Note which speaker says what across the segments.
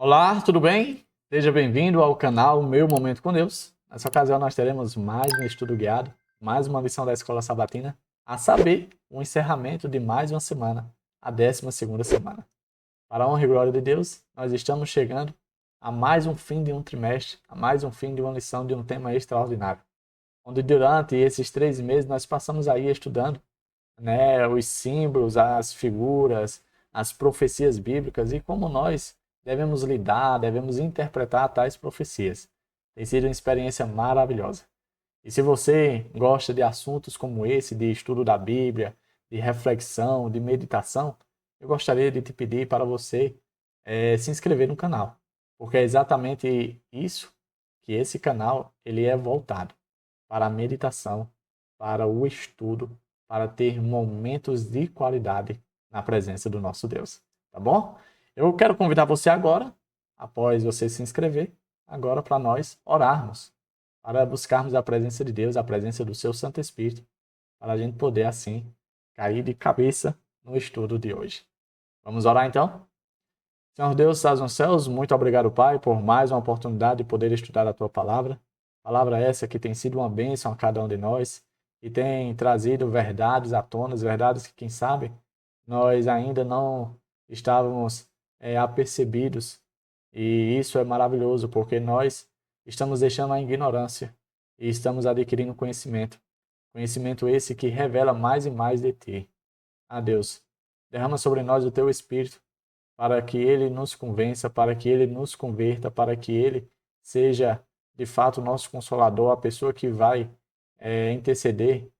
Speaker 1: Olá, tudo bem? Seja bem-vindo ao canal Meu Momento com Deus. Nessa ocasião nós teremos mais um estudo guiado, mais uma lição da Escola Sabatina, a saber, o encerramento de mais uma semana, a 12ª semana. Para a honra e glória de Deus, nós estamos chegando a mais um fim de um trimestre, a mais um fim de uma lição de um tema extraordinário, onde durante esses 3 meses nós passamos aí estudando, os símbolos, as figuras, as profecias bíblicas e como nós devemos lidar, devemos interpretar tais profecias. Tem sido uma experiência maravilhosa. E se você gosta de assuntos como esse, de estudo da Bíblia, de reflexão, de meditação, eu gostaria de te pedir para você se inscrever no canal, porque é exatamente isso que esse canal ele é voltado para a meditação, para o estudo, para ter momentos de qualidade na presença do nosso Deus. Tá bom? Eu quero convidar você agora, após você se inscrever, agora para nós orarmos, para buscarmos a presença de Deus, a presença do seu Santo Espírito, para a gente poder assim cair de cabeça no estudo de hoje. Vamos orar então? Senhor Deus, estás nos céus, muito obrigado, Pai, por mais uma oportunidade de poder estudar a Tua palavra. Palavra essa que tem sido uma bênção a cada um de nós e tem trazido verdades à tona, verdades que, quem sabe, nós ainda não estávamos apercebidos. E isso é maravilhoso, porque nós estamos deixando a ignorância e estamos adquirindo conhecimento. Conhecimento esse que revela mais e mais de Ti. Ah, Deus, derrama sobre nós o Teu Espírito para que ele nos convença, para que ele nos converta, para que ele seja de fato o nosso consolador, a pessoa que vai interceder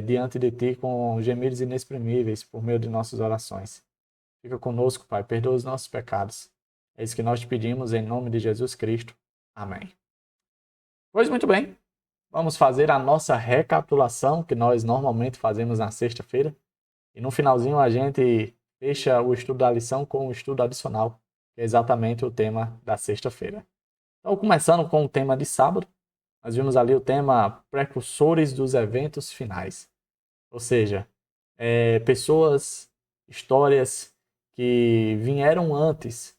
Speaker 1: diante de ti com gemidos inexprimíveis por meio de nossas orações. Fica conosco, Pai, perdoa os nossos pecados. É isso que nós te pedimos em nome de Jesus Cristo. Amém. Pois muito bem, vamos fazer a nossa recapitulação que nós normalmente fazemos na sexta-feira. E no finalzinho a gente fecha o estudo da lição com o estudo adicional, que é exatamente o tema da sexta-feira. Então, começando com o tema de sábado, nós vimos ali o tema precursores dos eventos finais. Ou seja, pessoas, histórias que vieram antes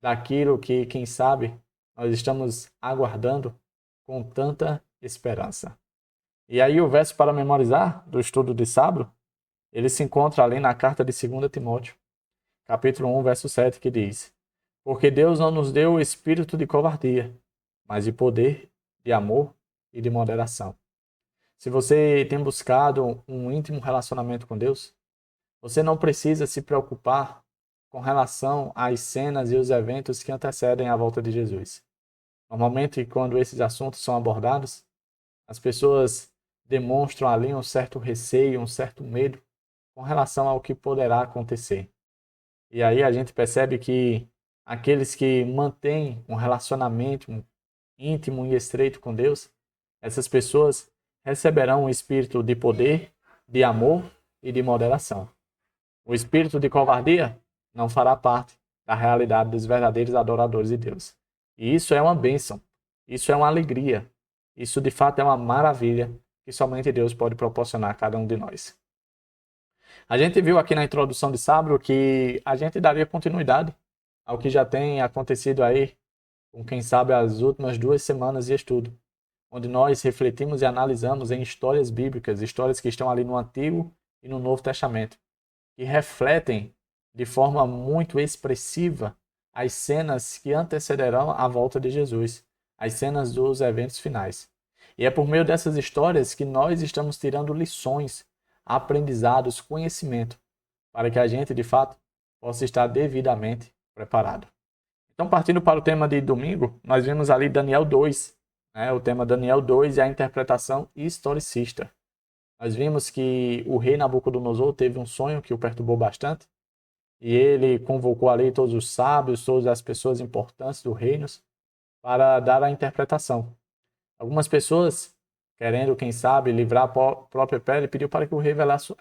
Speaker 1: daquilo que, quem sabe, nós estamos aguardando com tanta esperança. E aí o verso para memorizar do estudo de sábado ele se encontra ali na carta de 2 Timóteo, capítulo 1, verso 7, que diz: Porque Deus não nos deu o espírito de covardia, mas de poder, de amor e de moderação. Se você tem buscado um íntimo relacionamento com Deus, você não precisa se preocupar com relação às cenas e os eventos que antecedem a volta de Jesus. Normalmente, quando esses assuntos são abordados, as pessoas demonstram ali um certo receio, um certo medo com relação ao que poderá acontecer. E aí a gente percebe que aqueles que mantêm um relacionamento íntimo e estreito com Deus, essas pessoas receberão um espírito de poder, de amor e de moderação. O espírito de covardia não fará parte da realidade dos verdadeiros adoradores de Deus. E isso é uma bênção, isso é uma alegria, isso de fato é uma maravilha que somente Deus pode proporcionar a cada um de nós. A gente viu aqui na introdução de sábado que a gente daria continuidade ao que já tem acontecido aí, com quem sabe as últimas 2 semanas de estudo, onde nós refletimos e analisamos em histórias bíblicas, histórias que estão ali no Antigo e no Novo Testamento, que refletem de forma muito expressiva as cenas que antecederão a volta de Jesus, as cenas dos eventos finais. E é por meio dessas histórias que nós estamos tirando lições, aprendizados, conhecimento, para que a gente, de fato, possa estar devidamente preparado. Então, partindo para o tema de domingo, nós vimos ali Daniel 2, o tema Daniel 2 e a interpretação historicista. Nós vimos que o rei Nabucodonosor teve um sonho que o perturbou bastante, e ele convocou ali todos os sábios, todas as pessoas importantes do reino, para dar a interpretação. Algumas pessoas, querendo, quem sabe, livrar a própria pele, pediu para que o rei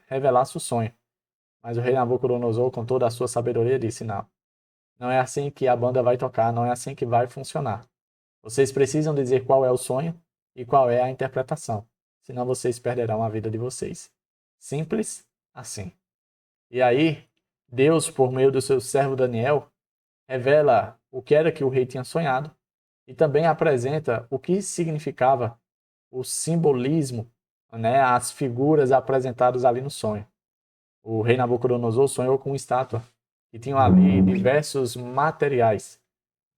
Speaker 1: revelasse o sonho. Mas o rei Nabucodonosor, com toda a sua sabedoria, disse: não, não é assim que a banda vai tocar, não é assim que vai funcionar. Vocês precisam dizer qual é o sonho e qual é a interpretação, senão vocês perderão a vida de vocês. Simples assim. E aí, Deus, por meio do seu servo Daniel, revela o que era que o rei tinha sonhado e também apresenta o que significava o simbolismo, né, as figuras apresentadas ali no sonho. O rei Nabucodonosor sonhou com uma estátua que tinha ali diversos materiais,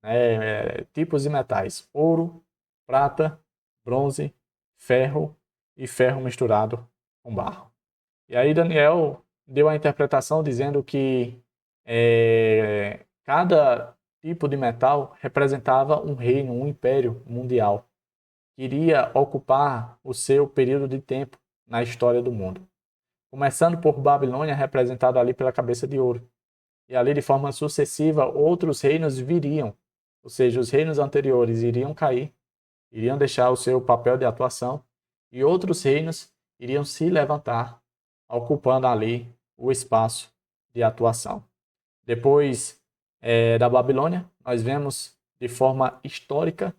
Speaker 1: né, tipos de metais: ouro, prata, bronze, ferro e ferro misturado com barro. E aí Daniel deu a interpretação dizendo que cada tipo de metal representava um reino, um império mundial, que iria ocupar o seu período de tempo na história do mundo. Começando por Babilônia, representado ali pela cabeça de ouro. E ali, de forma sucessiva, outros reinos viriam, ou seja, os reinos anteriores iriam cair, iriam deixar o seu papel de atuação, e outros reinos iriam se levantar, ocupando ali o espaço de atuação. Depois da Babilônia, nós vemos de forma histórica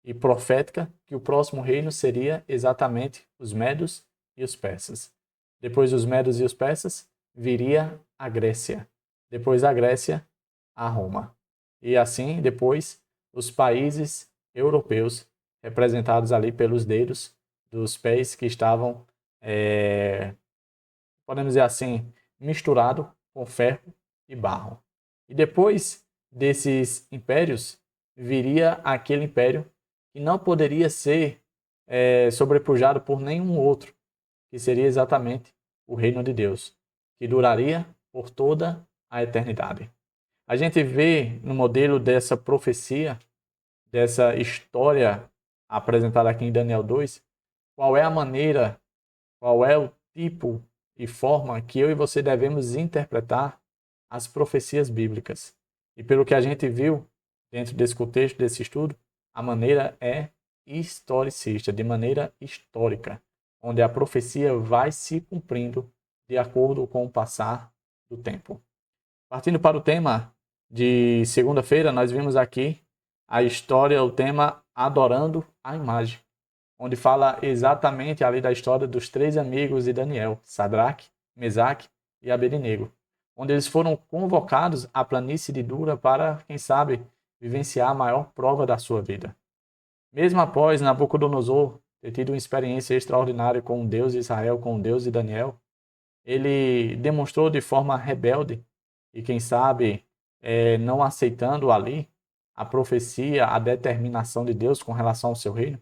Speaker 1: e profética que o próximo reino seria exatamente os Medos e os Persas. Depois dos Medos e os Persas, viria a Grécia. Depois da Grécia, a Roma. E assim, depois, os países europeus, representados ali pelos dedos dos pés que estavam, podemos dizer assim, misturado com ferro e barro. E depois desses impérios, viria aquele império que não poderia ser sobrepujado por nenhum outro, que seria exatamente o reino de Deus, que duraria por toda a eternidade. A gente vê no modelo dessa profecia, dessa história apresentada aqui em Daniel 2, qual é a maneira, qual é o tipo e forma que eu e você devemos interpretar as profecias bíblicas. E pelo que a gente viu dentro desse contexto, desse estudo, a maneira é historicista, de maneira histórica, onde a profecia vai se cumprindo de acordo com o passar do tempo. Partindo para o tema de segunda-feira, nós vimos aqui a história, o tema Adorando a Imagem, onde fala exatamente ali da história dos três amigos de Daniel, Sadraque, Mesaque e Abednego, onde eles foram convocados à planície de Dura para, quem sabe, vivenciar a maior prova da sua vida. Mesmo após Nabucodonosor ter tido uma experiência extraordinária com o Deus de Israel, com o Deus de Daniel, ele demonstrou de forma rebelde e, quem sabe, não aceitando ali a profecia, a determinação de Deus com relação ao seu reino,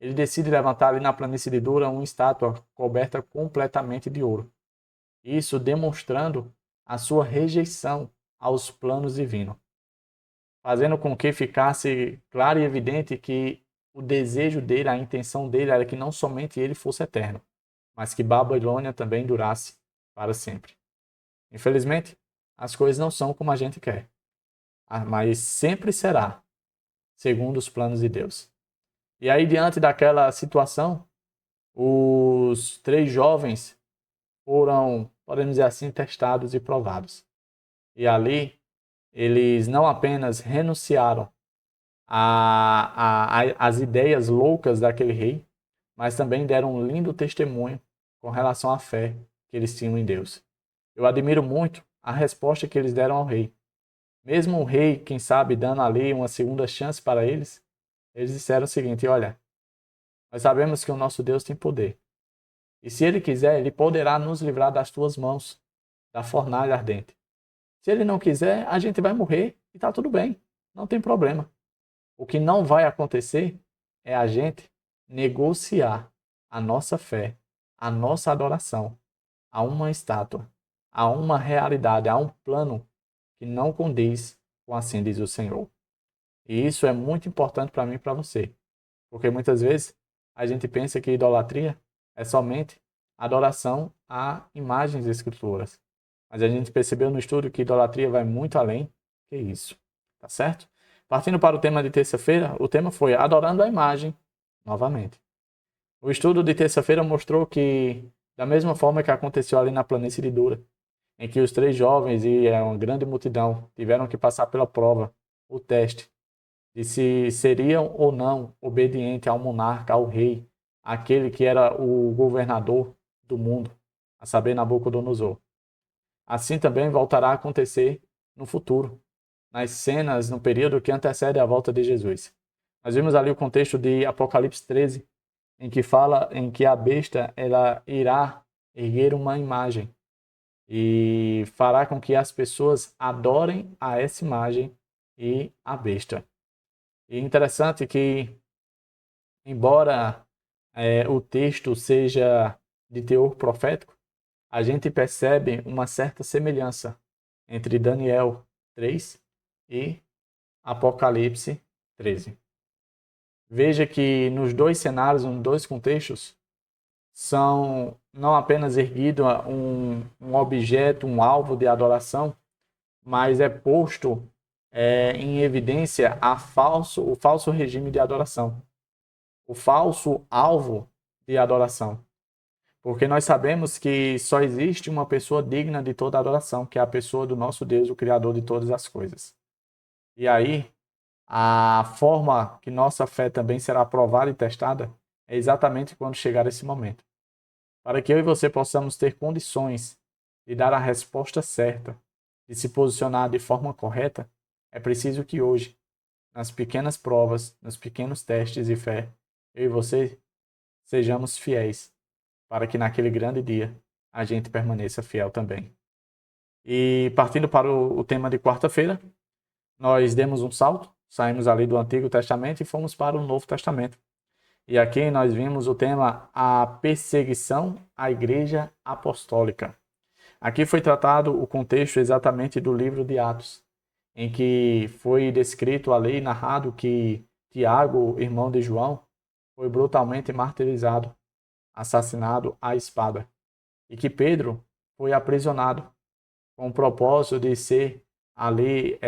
Speaker 1: ele decide levantar ali na planície de Dura uma estátua coberta completamente de ouro. Isso demonstrando a sua rejeição aos planos divinos, fazendo com que ficasse claro e evidente que o desejo dele, a intenção dele era que não somente ele fosse eterno, mas que Babilônia também durasse para sempre. Infelizmente, as coisas não são como a gente quer, mas sempre será segundo os planos de Deus. E aí, diante daquela situação, os três jovens foram, podemos dizer assim, testados e provados. E ali, eles não apenas renunciaram às ideias loucas daquele rei, mas também deram um lindo testemunho com relação à fé que eles tinham em Deus. Eu admiro muito a resposta que eles deram ao rei. Mesmo o rei, quem sabe, dando ali uma segunda chance para eles, eles disseram o seguinte: olha, nós sabemos que o nosso Deus tem poder. E se ele quiser, ele poderá nos livrar das tuas mãos, da fornalha ardente. Se ele não quiser, a gente vai morrer e está tudo bem, não tem problema. O que não vai acontecer é a gente negociar a nossa fé, a nossa adoração a uma estátua, a uma realidade, a um plano que não condiz com assim diz o Senhor. E isso é muito importante para mim e para você, porque muitas vezes a gente pensa que idolatria é somente adoração a imagens e escrituras. Mas a gente percebeu no estudo que idolatria vai muito além que isso. Tá certo? Partindo para o tema de terça-feira, o tema foi adorando a imagem novamente. O estudo de terça-feira mostrou que, da mesma forma que aconteceu ali na planície de Dura, em que os três jovens e uma grande multidão tiveram que passar pela prova, o teste, de se seriam ou não obedientes ao monarca, ao rei, aquele que era o governador do mundo, a saber, Nabucodonosor. Assim também voltará a acontecer no futuro, nas cenas no período que antecede a volta de Jesus. Nós vimos ali o contexto de Apocalipse 13, em que fala em que a besta ela irá erguer uma imagem e fará com que as pessoas adorem a essa imagem e a besta. E é interessante que, embora o texto seja de teor profético, a gente percebe uma certa semelhança entre Daniel 3 e Apocalipse 13. Veja que nos dois cenários, nos dois contextos, são não apenas erguido um objeto, um alvo de adoração, mas é posto em evidência o falso regime de adoração, o falso alvo de adoração. Porque nós sabemos que só existe uma pessoa digna de toda adoração, que é a pessoa do nosso Deus, o Criador de todas as coisas. E aí, a forma que nossa fé também será provada e testada é exatamente quando chegar esse momento. Para que eu e você possamos ter condições de dar a resposta certa, de se posicionar de forma correta, é preciso que hoje, nas pequenas provas, nos pequenos testes de fé, eu e você sejamos fiéis, para que naquele grande dia a gente permaneça fiel também. E partindo para o tema de quarta-feira, nós demos um salto, saímos ali do Antigo Testamento e fomos para o Novo Testamento. E aqui nós vimos o tema a perseguição à Igreja Apostólica. Aqui foi tratado o contexto exatamente do livro de Atos, em que foi descrito ali e narrado que Tiago, irmão de João, foi brutalmente martirizado, assassinado à espada, e que Pedro foi aprisionado com o propósito de ser ali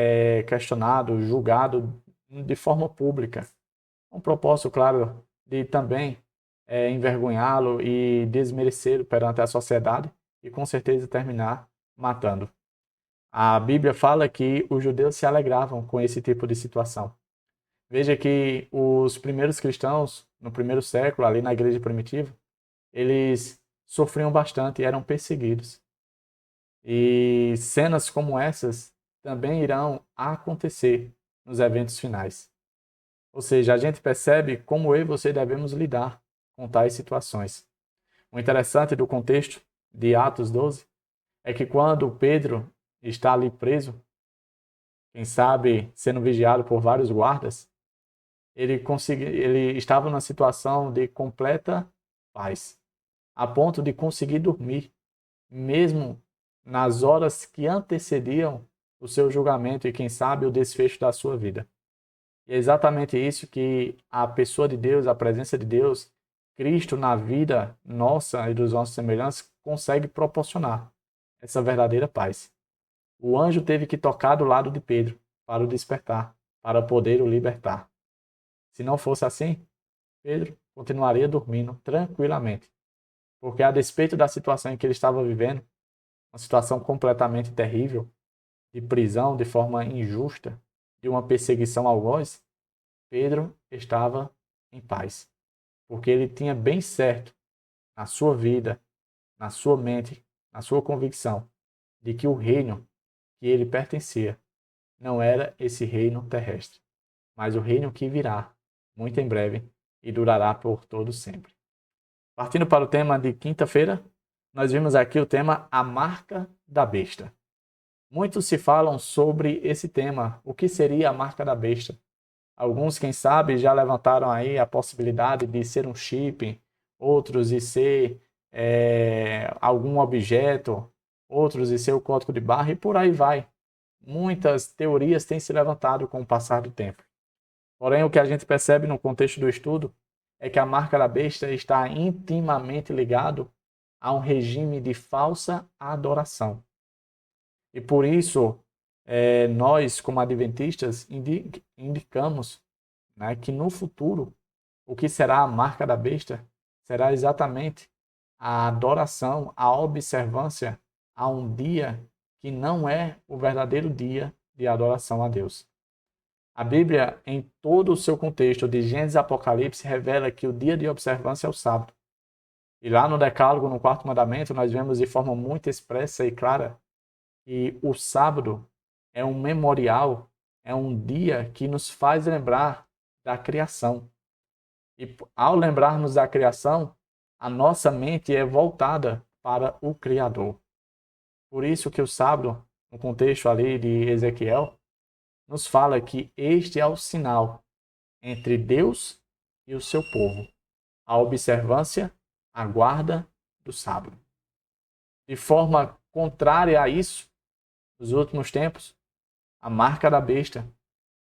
Speaker 1: questionado, julgado de forma pública. Com o propósito, claro, de também envergonhá-lo e desmerecê-lo perante a sociedade e com certeza terminar matando. A Bíblia fala que os judeus se alegravam com esse tipo de situação. Veja que os primeiros cristãos, no primeiro século, ali na igreja primitiva, eles sofriam bastante e eram perseguidos. E cenas como essas também irão acontecer nos eventos finais. Ou seja, a gente percebe como eu e você devemos lidar com tais situações. O interessante do contexto de Atos 12 é que quando Pedro está ali preso, quem sabe sendo vigiado por vários guardas, ele estava numa situação de completa paz, a ponto de conseguir dormir, mesmo nas horas que antecediam o seu julgamento e, quem sabe, o desfecho da sua vida. E é exatamente isso que a pessoa de Deus, a presença de Deus, Cristo na vida nossa e dos nossos semelhantes, consegue proporcionar essa verdadeira paz. O anjo teve que tocar do lado de Pedro para o despertar, para poder o libertar. Se não fosse assim, Pedro continuaria dormindo tranquilamente, porque a despeito da situação em que ele estava vivendo, uma situação completamente terrível, de prisão de forma injusta, de uma perseguição ao algoz, Pedro estava em paz, porque ele tinha bem certo na sua vida, na sua mente, na sua convicção, de que o reino que ele pertencia não era esse reino terrestre, mas o reino que virá muito em breve e durará por todo sempre. Partindo para o tema de quinta-feira, nós vimos aqui o tema A Marca da Besta. Muitos se falam sobre esse tema, o que seria a marca da besta. Alguns, quem sabe, já levantaram aí a possibilidade de ser um chip, outros de ser algum objeto, outros de ser o código de barra e por aí vai. Muitas teorias têm se levantado com o passar do tempo. Porém, o que a gente percebe no contexto do estudo é que a marca da besta está intimamente ligado a um regime de falsa adoração. E por isso, nós, como adventistas, indicamos, né, que no futuro, o que será a marca da besta será exatamente a adoração, a observância a um dia que não é o verdadeiro dia de adoração a Deus. A Bíblia, em todo o seu contexto, de Gênesis e Apocalipse, revela que o dia de observância é o sábado. E lá no Decálogo, no quarto mandamento, nós vemos de forma muito expressa e clara que o sábado é um memorial é um dia que nos faz lembrar da criação. E ao lembrarmos da criação, a nossa mente é voltada para o Criador. Por isso que o sábado, no contexto ali de Ezequiel, nos fala que este é o sinal entre Deus e o seu povo, a observância, a guarda do sábado. De forma contrária a isso, nos últimos tempos, a marca da besta,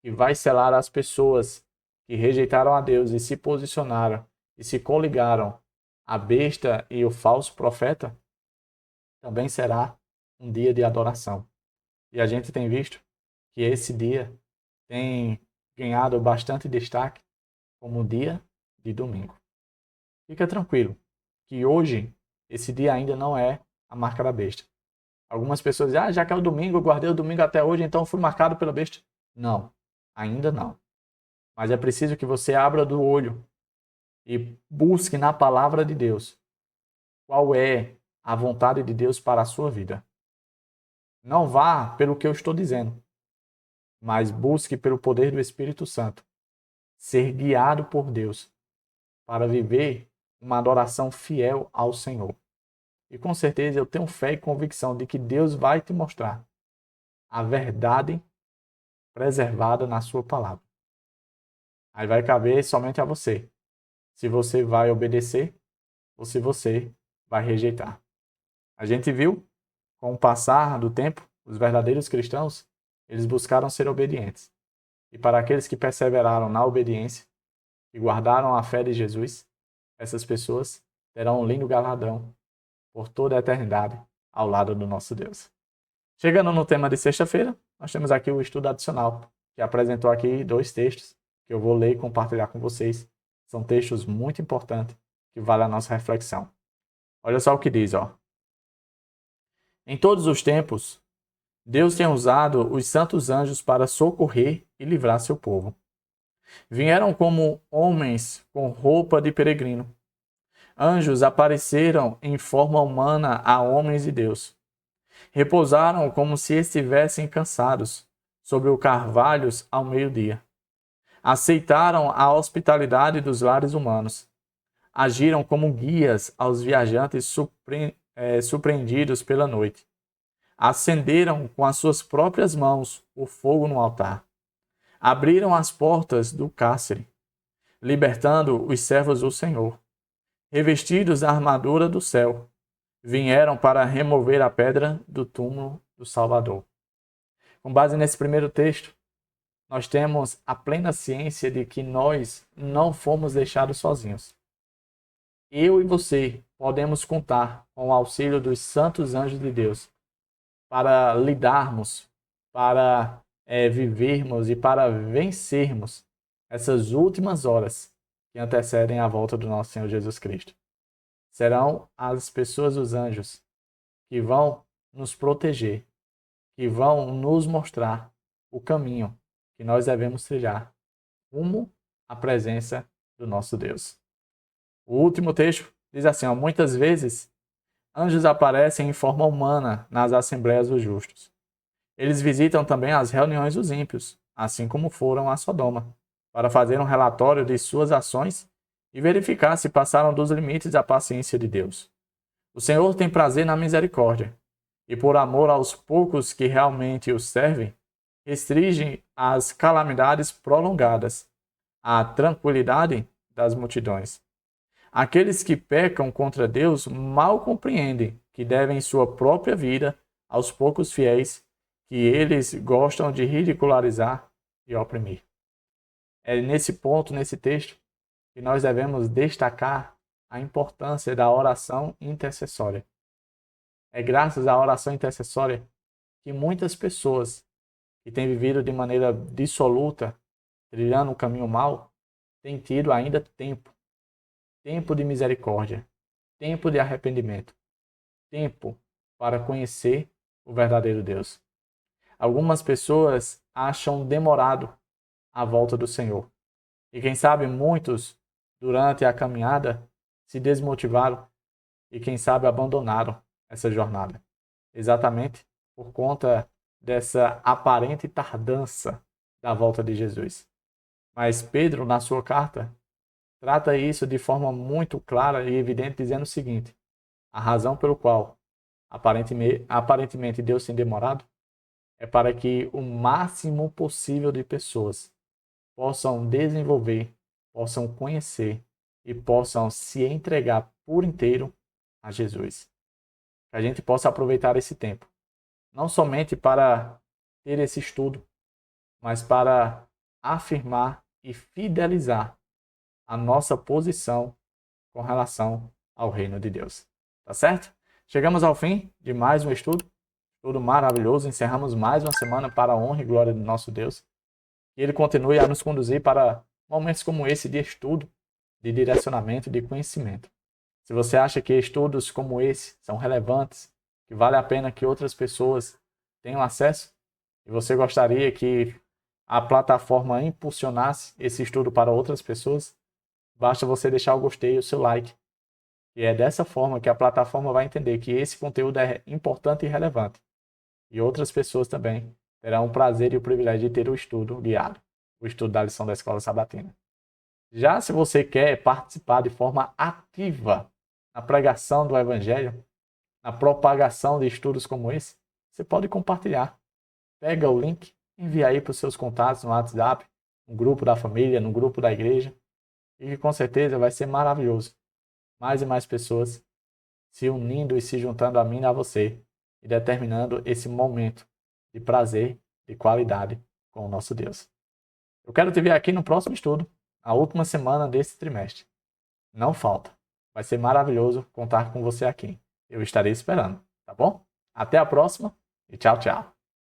Speaker 1: que vai selar as pessoas que rejeitaram a Deus e se posicionaram e se coligaram à besta e o falso profeta, também será um dia de adoração. E a gente tem visto que esse dia tem ganhado bastante destaque como dia de domingo. Fica tranquilo que hoje esse dia ainda não é a marca da besta. Algumas pessoas dizem, já que é o domingo, eu guardei o domingo até hoje, então fui marcado pela besta. Não, ainda não. Mas é preciso que você abra do olho e busque na palavra de Deus qual é a vontade de Deus para a sua vida. Não vá pelo que eu estou dizendo, mas busque pelo poder do Espírito Santo, ser guiado por Deus para viver uma adoração fiel ao Senhor. E com certeza eu tenho fé e convicção de que Deus vai te mostrar a verdade preservada na sua palavra. Aí vai caber somente a você, se você vai obedecer ou se você vai rejeitar. A gente viu, com o passar do tempo, os verdadeiros cristãos, eles buscaram ser obedientes. E para aqueles que perseveraram na obediência e guardaram a fé de Jesus, essas pessoas terão um lindo galardão por toda a eternidade ao lado do nosso Deus. Chegando no tema de sexta-feira, nós temos aqui o estudo adicional, que apresentou aqui 2 textos que eu vou ler e compartilhar com vocês. São textos muito importantes que valem a nossa reflexão. Olha só o que diz, ó. Em todos os tempos, Deus tem usado os santos anjos para socorrer e livrar seu povo. Vieram como homens com roupa de peregrino. Anjos apareceram em forma humana a homens de Deus. Repousaram como se estivessem cansados sobre os carvalhos ao meio-dia. Aceitaram a hospitalidade dos lares humanos. Agiram como guias aos viajantes surpreendidos pela noite. Acenderam com as suas próprias mãos o fogo no altar. Abriram as portas do cárcere, libertando os servos do Senhor. Revestidos da armadura do céu, vieram para remover a pedra do túmulo do Salvador. Com base nesse primeiro texto, nós temos a plena ciência de que nós não fomos deixados sozinhos. Eu e você podemos contar com o auxílio dos santos anjos de Deus para lidarmos, para vivermos e para vencermos essas últimas horas que antecedem a volta do nosso Senhor Jesus Cristo. Serão as pessoas, os anjos, que vão nos proteger, que vão nos mostrar o caminho que nós devemos trilhar rumo à presença do nosso Deus. O último texto diz assim, ó, muitas vezes anjos aparecem em forma humana nas assembleias dos justos. Eles visitam também as reuniões dos ímpios, assim como foram a Sodoma, para fazer um relatório de suas ações e verificar se passaram dos limites da paciência de Deus. O Senhor tem prazer na misericórdia, e por amor aos poucos que realmente o servem, restringe as calamidades prolongadas, a tranquilidade das multidões. Aqueles que pecam contra Deus mal compreendem que devem sua própria vida aos poucos fiéis que eles gostam de ridicularizar e oprimir. É nesse ponto, nesse texto, que nós devemos destacar a importância da oração intercessória. É graças à oração intercessória que muitas pessoas que têm vivido de maneira dissoluta, trilhando um caminho mau, têm tido ainda tempo de misericórdia, tempo de arrependimento, tempo para conhecer o verdadeiro Deus. Algumas pessoas acham demorado a volta do Senhor. E quem sabe muitos, durante a caminhada, se desmotivaram e quem sabe abandonaram essa jornada. Exatamente por conta dessa aparente tardança da volta de Jesus. Mas Pedro, na sua carta, trata isso de forma muito clara e evidente, dizendo o seguinte: a razão pelo qual aparentemente Deus tem demorado é para que o máximo possível de pessoas possam desenvolver, possam conhecer e possam se entregar por inteiro a Jesus. Que a gente possa aproveitar esse tempo, não somente para ter esse estudo, mas para afirmar e fidelizar a nossa posição com relação ao reino de Deus. Tá certo? Chegamos ao fim de mais um estudo. Estudo maravilhoso. Encerramos mais uma semana para a honra e glória do nosso Deus. Que Ele continue a nos conduzir para momentos como esse de estudo, de direcionamento e de conhecimento. Se você acha que estudos como esse são relevantes, que vale a pena que outras pessoas tenham acesso, e você gostaria que a plataforma impulsionasse esse estudo para outras pessoas, basta você deixar o gostei e o seu like. E é dessa forma que a plataforma vai entender que esse conteúdo é importante e relevante. E outras pessoas também terão o prazer e o privilégio de ter o estudo guiado, o estudo da lição da Escola Sabatina. Já se você quer participar de forma ativa na pregação do Evangelho, na propagação de estudos como esse, você pode compartilhar. Pega o link, envia aí para os seus contatos no WhatsApp, no grupo da família, no grupo da igreja, e que com certeza vai ser maravilhoso. Mais e mais pessoas se unindo e se juntando a mim e a você, e determinando esse momento de prazer, de qualidade com o nosso Deus. Eu quero te ver aqui no próximo estudo, a última semana desse trimestre. Não falta. Vai ser maravilhoso contar com você aqui. Eu estarei esperando, tá bom? Até a próxima e tchau, tchau.